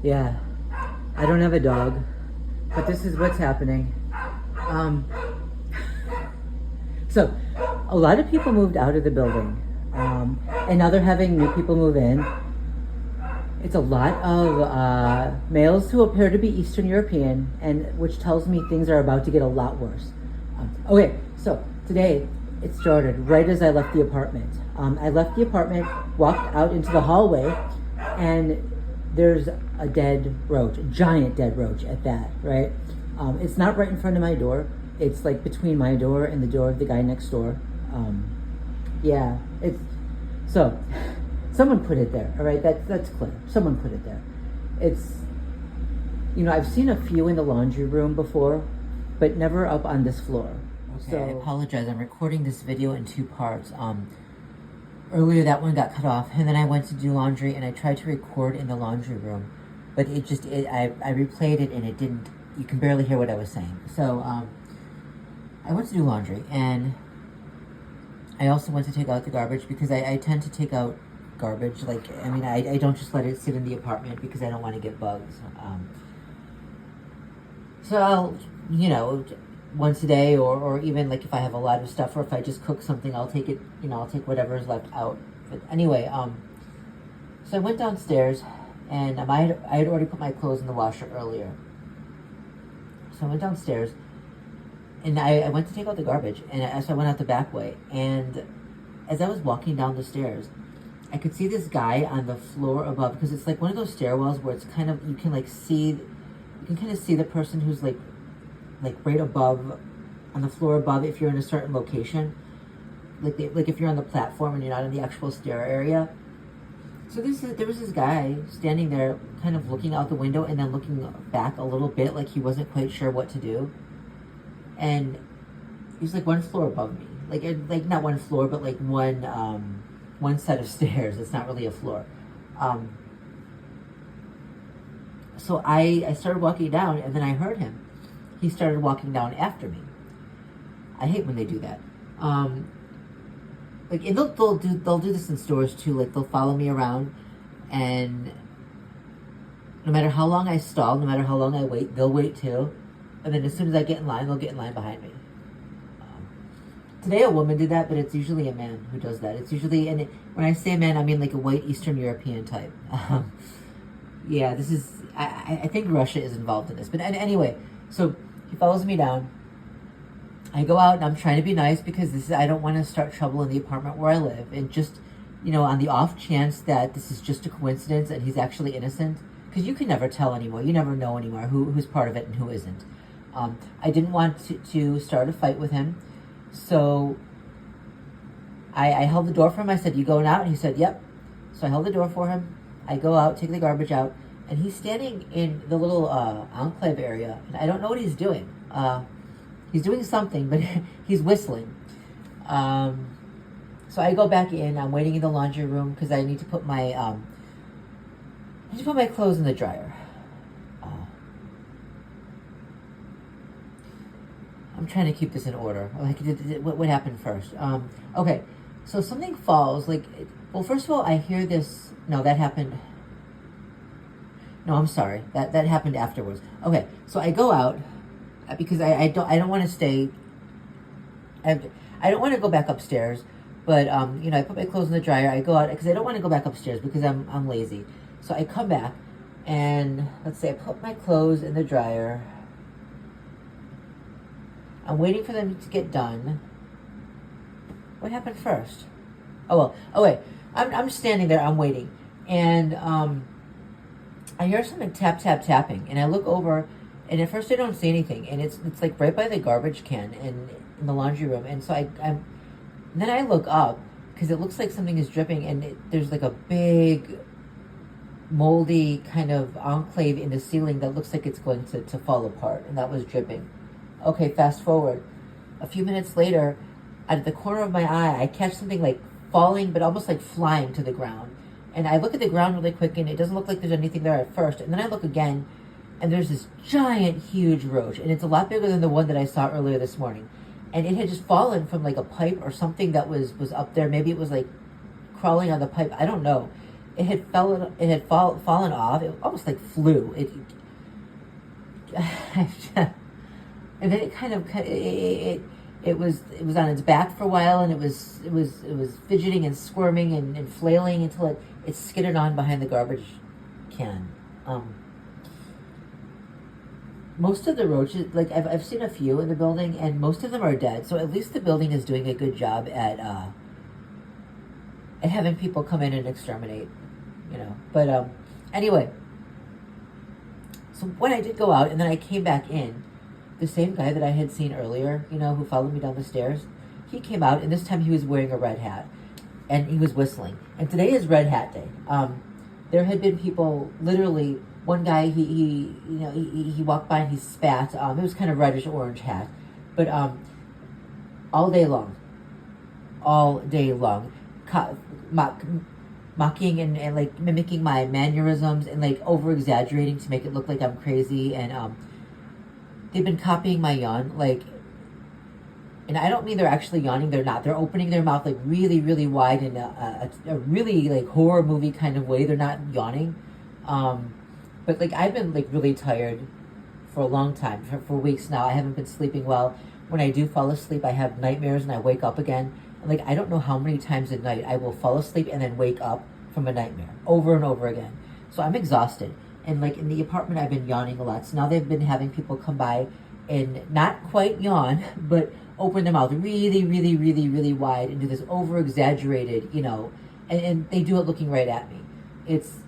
Yeah, I don't have a dog, but this is what's happening. Um, so, a lot of people moved out of the building, and now they're having new people move in. It's a lot of males who appear to be Eastern European, and which tells me things are about to get a lot worse. Okay, so today it started right as I left the apartment. I left the apartment, walked out into the hallway, and there's a dead roach, a giant dead roach at that, right? It's not right in front of my door. It's like between my door and the door of the guy next door. Yeah, it's so someone put it there. All right, that's clear. Someone put it there. It's I've seen a few in the laundry room before, but never up on this floor. Okay, so I apologize. I'm recording this video in two parts. Earlier that one got cut off, and then I went to do laundry, and I tried to record in the laundry room, but I replayed it, and it didn't. You can barely hear what I was saying. So I went to do laundry, and I also went to take out the garbage because I tend to take out garbage. I don't just let it sit in the apartment because I don't want to get bugs. So I'll, once a day, or even like if I have a lot of stuff, or if I just cook something, I'll take it, I'll take whatever is left out. But anyway, so I went downstairs, and I had already put my clothes in the washer earlier. So I went downstairs, and I went to take out the garbage, and so I went out the back way, and as I was walking down the stairs, I could see this guy on the floor above, because it's like one of those stairwells where it's kind of, you can kind of see the person who's like right above, on the floor above, if you're in a certain location, like if you're on the platform and you're not in the actual stair area. So there was this guy standing there, kind of looking out the window and then looking back a little bit, like he wasn't quite sure what to do. And he was like one floor above me, like not one floor, but like one set of stairs. It's not really a floor. So I started walking down, and then I heard him. He started walking down after me. I hate when they do that. And they'll do this in stores too. Like, they'll follow me around, and no matter how long I stall, no matter how long I wait, they'll wait too. And then as soon as I get in line, they'll get in line behind me. Today a woman did that, but it's usually a man who does that. It's usually, and when I say man, I mean like a white Eastern European type. Yeah, this is, I think Russia is involved in this. But anyway, so he follows me down. I go out, and I'm trying to be nice because I don't want to start trouble in the apartment where I live. And just, on the off chance that this is just a coincidence and he's actually innocent, because you can never tell anymore. You never know anymore who's part of it and who isn't. I didn't want to start a fight with him. So I held the door for him. I said, "You going out?" And he said, "Yep." So I held the door for him. I go out, take the garbage out, and he's standing in the little enclave area, and I don't know what he's doing. He's doing something, but he's whistling. So I go back in. I'm waiting in the laundry room because I need to put my clothes in the dryer. I'm trying to keep this in order. Like, what happened first? Okay, so something falls. First of all, I hear this. No, that happened. No, I'm sorry. That happened afterwards. Okay, so I go out because I don't want to stay. I don't want to go back upstairs, but I put my clothes in the dryer. I go out because I don't want to go back upstairs because I'm lazy. So I come back, and let's say I put my clothes in the dryer. I'm waiting for them to get done. What happened first? Oh wait. I'm standing there. I'm waiting, and I hear something tapping, and I look over, and at first I don't see anything, and it's like right by the garbage can in the laundry room, and so then I look up because it looks like something is dripping, and there's like a big moldy kind of enclave in the ceiling that looks like it's going to fall apart, and that was dripping. Okay, fast forward. A few minutes later, out of the corner of my eye, I catch something like falling, but almost like flying to the ground. And I look at the ground really quick, and it doesn't look like there's anything there at first. And then I look again, and there's this giant, huge roach. And it's a lot bigger than the one that I saw earlier this morning. And it had just fallen from like a pipe or something that was up there. Maybe it was like crawling on the pipe. I don't know. fallen off. It almost like flew. And then it was on its back for a while, and it was fidgeting and squirming and flailing until it skidded on behind the garbage can. Most of the roaches, like I've seen a few in the building, and most of them are dead. So at least the building is doing a good job at having people come in and exterminate, But anyway, so when I did go out and then I came back in, the same guy that I had seen earlier, who followed me down the stairs, he came out, and this time he was wearing a red hat, and he was whistling. And today is Red Hat Day. There had been people, literally, one guy, he walked by and he spat. It was kind of reddish orange hat, but all day long, mocking and like mimicking my mannerisms and like over exaggerating to make it look like I'm crazy. And they've been copying my yawn, and I don't mean they're actually yawning. They're not. They're opening their mouth like really, really wide in a really like horror movie kind of way. They're not yawning. But like I've been like really tired for a long time, for weeks now. I haven't been sleeping well. When I do fall asleep, I have nightmares and I wake up again. And like I don't know how many times a night I will fall asleep and then wake up from a nightmare over and over again. So I'm exhausted. And like in the apartment, I've been yawning a lot. So now they've been having people come by and not quite yawn, but open their mouth really, really, really, really wide and do this over exaggerated, and they do it looking right at me.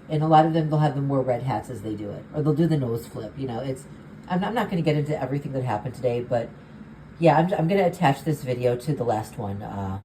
And a lot of them, they'll have them wear red hats as they do it, or they'll do the nose flip. I'm not going to get into everything that happened today, but yeah, I'm going to attach this video to the last one.